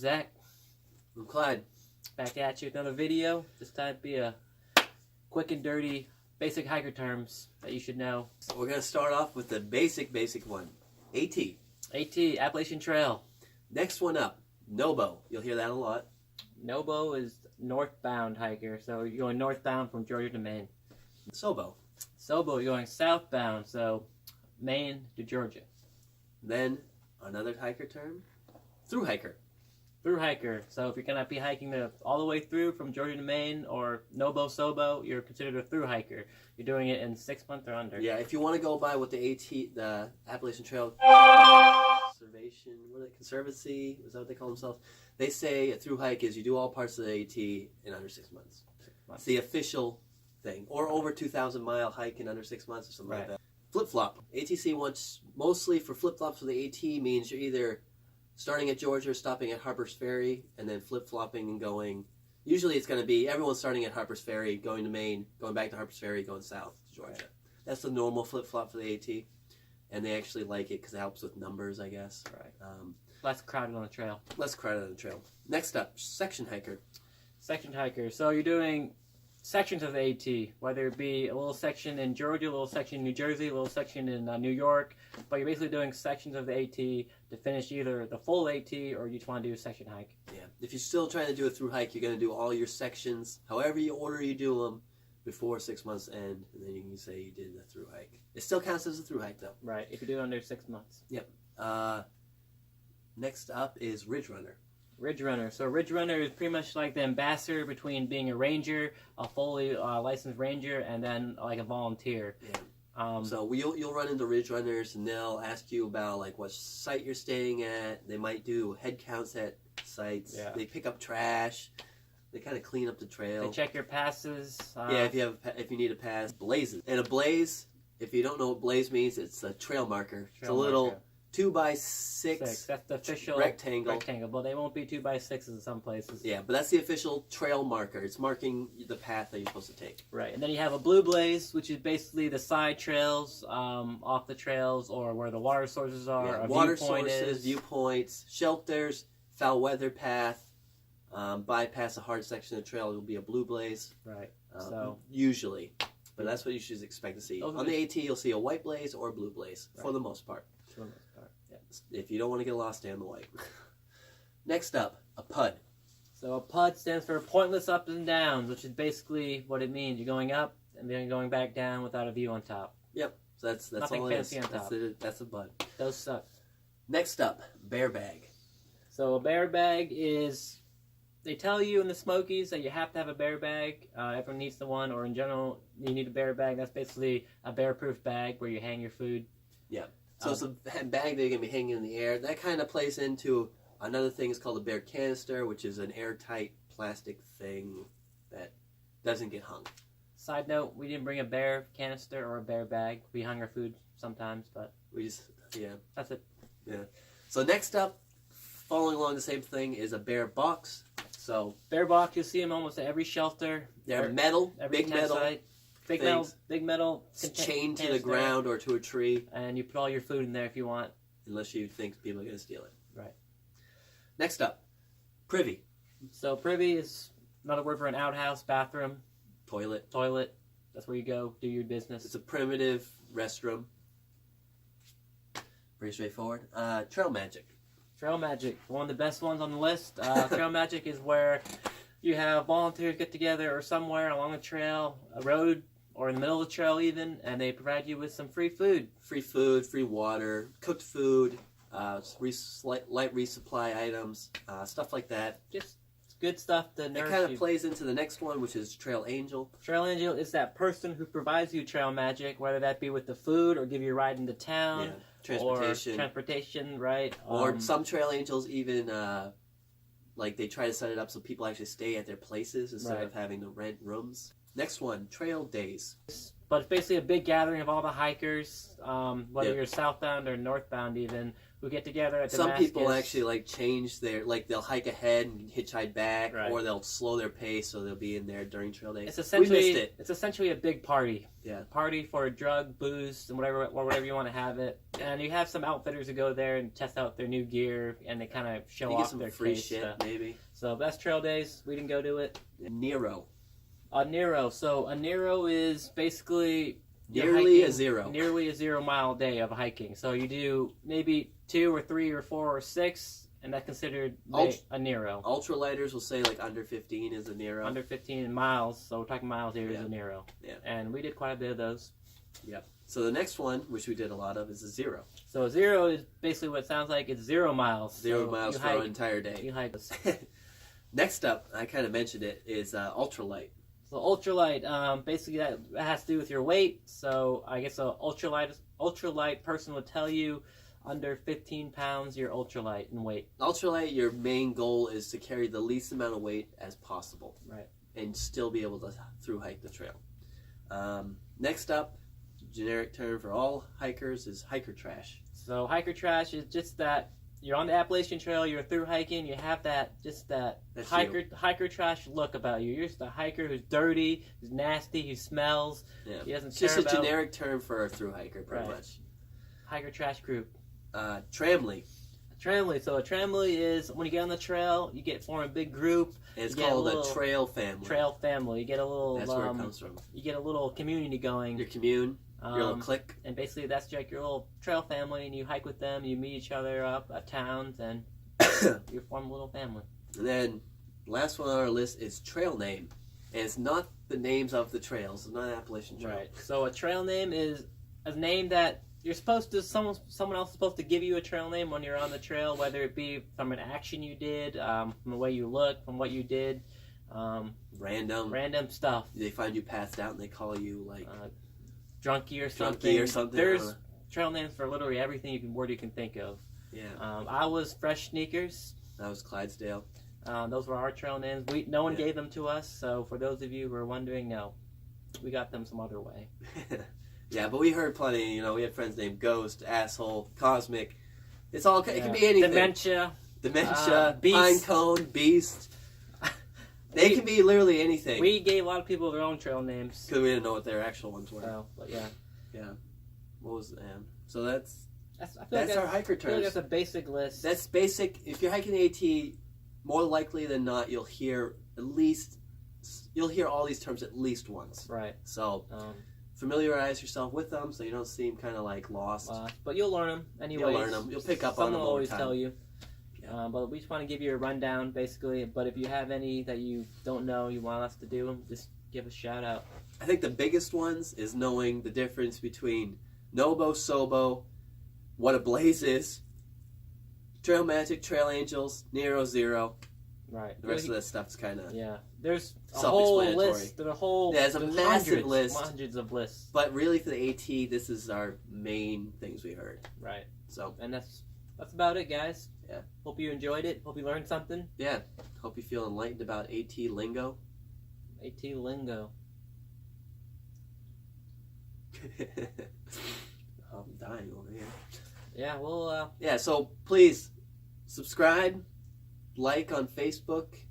Zach. I'm Clyde. Back at you with another video. This time be a quick and dirty basic hiker terms that you should know. So we're going to start off with the basic one. AT. AT, Appalachian Trail. Next one up, Nobo. You'll hear that a lot. Nobo is northbound hiker, so you're going northbound from Georgia to Maine. Sobo. Sobo, you're going southbound, so Maine to Georgia. Then another hiker term, through hiker. Through hiker, so if you're going to be hiking all the way through from Georgia to Maine or Nobo, Sobo, you're considered a through hiker. You're doing it in 6 months or under. Yeah, if you want to go by what the the Appalachian Trail Conservancy, is that what they call themselves? They say a through hike is you do all parts of the AT in under 6 months. It's the official thing. Or over 2,000-mile hike in under 6 months or something like that. Flip-flop. ATC wants, mostly for flip-flops for the AT means you're either starting at Georgia, stopping at Harper's Ferry, and then flip-flopping and going. Usually it's going to be everyone's starting at Harper's Ferry, going to Maine, going back to Harper's Ferry, going south to Georgia. Right. That's the normal flip-flop for the AT. And they actually like it because it helps with numbers, I guess. Right. Less crowded on the trail. Less crowded on the trail. Next up, section hiker. Section hiker. So you're doing sections of the AT, whether it be a little section in Georgia, a little section in New Jersey, a little section in New York, but you're basically doing sections of the AT to finish either the full AT or you just want to do a section hike. Yeah. If you're still trying to do a through hike, you're going to do all your sections, however you order you do them, before 6 months end, and then you can say you did the through hike. It still counts as a through hike, though. Right, if you do it under 6 months. Yep. Next up is Ridge Runner. Ridge Runner. So Ridge Runner is pretty much like the ambassador between being a ranger, a fully licensed ranger, and then like a volunteer. Yeah. So you'll run into Ridge Runners, and they'll ask you about like what site you're staying at. They might do head counts at sites. Yeah. They pick up trash. They kind of clean up the trail. They check your passes. Yeah, if you need a pass. Blazes. And a blaze, if you don't know what blaze means, it's a trail marker. It's a little 2x6 That's the official rectangle. But they won't be 2x6s in some places. Yeah, but that's the official trail marker. It's marking the path that you're supposed to take. Right, and then you have a blue blaze, which is basically the side trails, off the trails, or where the water sources are. Yeah, a water viewpoint sources, viewpoints, shelters, foul weather path. Bypass a hard section of the trail, it will be a blue blaze. Right. Usually. But that's what you should expect to see. On the AT, you'll see a white blaze or a blue blaze, for the most part. For the most part, yeah. If you don't want to get lost, stay on the white. Next up, a Putt. So a Putt stands for pointless ups and downs, which is basically what it means. You're going up and then going back down without a view on top. Yep. So that's Nothing all it fancy is. on top. That's a Putt. Those suck. Next up, bear bag. So a bear bag is... They tell you in the Smokies that you have to have a bear bag. Everyone needs the one, or in general, you need a bear bag. That's basically a bear-proof bag where you hang your food. Yeah. So it's a bag that you're going to be hanging in the air. That kind of plays into another thing is called a bear canister, which is an airtight plastic thing that doesn't get hung. Side note, we didn't bring a bear canister or a bear bag. We hung our food sometimes, but... That's it. Yeah. So next up, following along the same thing, is a bear box. So bear box, you'll see them almost at every shelter. They're metal, big metal, big metal. Chained to the ground or to a tree. And you put all your food in there if you want. Unless you think people are going to steal it. Right. Next up, Privy. So Privy is another word for an outhouse, bathroom. Toilet. That's where you go, do your business. It's a primitive restroom. Pretty straightforward. Trail magic. Trail magic, one of the best ones on the list. Trail magic is where you have volunteers get together or somewhere along a trail, a road, or in the middle of the trail even, and they provide you with some free food. Free food, free water, cooked food, light resupply items, stuff like that. Just good stuff to nourish you. It kind of plays into the next one, which is Trail Angel. Trail Angel is that person who provides you trail magic, whether that be with the food or give you a ride into town. Yeah. Transportation, right? Or some trail angels even, like they try to set it up so people actually stay at their places instead of having to rent rooms. Next one, trail days. But it's basically a big gathering of all the hikers, whether you're southbound or northbound even, who get together at Some Damascus. people actually like change their, like they'll hike ahead and hitchhike back, Right. or they'll slow their pace so they'll be in there during trail day. It's essentially, we missed it. It's essentially a big party. Yeah. Party for drug, booze, and whatever you want to have it. And you have some outfitters who go there and test out their new gear, and they kind of show You off get some their free case, shit, maybe. So that's trail days. We didn't go to it. Nero. Nero. So a Nero is basically Nearly hiking, a 0. Nearly a 0 mile day of hiking. So you do maybe 2 or 3 or 4 or 6, and that's considered a Nero. Ultralighters will say like under 15 is a Nero. Under 15 miles, so we're talking miles here, is Yeah. a Nero. Yeah. And we did quite a bit of those. Yep. So the next one, which we did a lot of, is a 0. So a 0 is basically what it sounds like. It's 0 miles. 0 So miles you for an entire day. You hike. Next up, I kind of mentioned it, is ultralight. So ultralight, basically that has to do with your weight. So I guess a ultralight person would tell you under 15 pounds you're ultralight in weight. Ultralight, your main goal is to carry the least amount of weight as possible. Right. And still be able to through hike the trail. Next up, generic term for all hikers is hiker trash. So hiker trash is just that you're on the Appalachian Trail, you're through hiking, you have that That's hiker trash look about you. You're just a hiker who's dirty, who's nasty, who smells. Yeah. He doesn't It's care just a about generic term for a through hiker, pretty Right. much. hiker trash group. Tramley. Tramley. So a tramley is when you get on the trail, you form a big group. And it's You get called a a little trail family. Trail family. You get a little. That's where it comes from. You get a little community going. Your commune, your little clique. And basically, that's like your little trail family, and you hike with them. You meet each other up at towns, and you form a little family. And then, last one on our list is trail name. And it's not the names of the trails. It's not an Appalachian Trail. Right. So a trail name is a name that you're supposed to. Someone else is supposed to give you a trail name when you're on the trail, whether it be from an action you did, from the way you look, from what you did. Random stuff. They find you passed out and they call you like drunkie or something. There's trail names for literally everything word you can think of. Yeah. I was Fresh Sneakers. That was Clydesdale. Those were our trail names. No one Yeah. gave them to us, so for those of you who are wondering, no, we got them some other way. Yeah, but we heard plenty. We had friends named Ghost, Asshole, Cosmic. It's all. It can be anything. Dementia, Beast. Pine Cone, Beast. They can be literally anything. We gave a lot of people their own trail names. Because we didn't know what their actual ones were. So, but yeah. Yeah. What was So that's that's our hiker I feel like terms. that's a basic list. That's basic. If you're hiking AT, more likely than not, you'll hear all these terms at least once. Right. So familiarize yourself with them so you don't seem kind of like lost. But you'll learn them anyway. You'll learn them. You'll pick up on them Someone will over always time. tell you. Yeah. But we just want to give you a rundown, basically. But if you have any that you don't know, you want us to do them, just give a shout out. I think the biggest ones is knowing the difference between Nobo, Sobo, what a blaze is, Trail Magic, Trail Angels, Nero, Zero. Right. The rest of that stuff's kind of There's a whole self-explanatory. list. There's a massive list. Hundreds of lists. But really, for the AT, this is our main things we heard. Right. So, and that's about it, guys. Yeah. Hope you enjoyed it. Hope you learned something. Yeah. Hope you feel enlightened about AT lingo. AT lingo. I'm dying over here. Yeah, well, Yeah, so please subscribe, like on Facebook,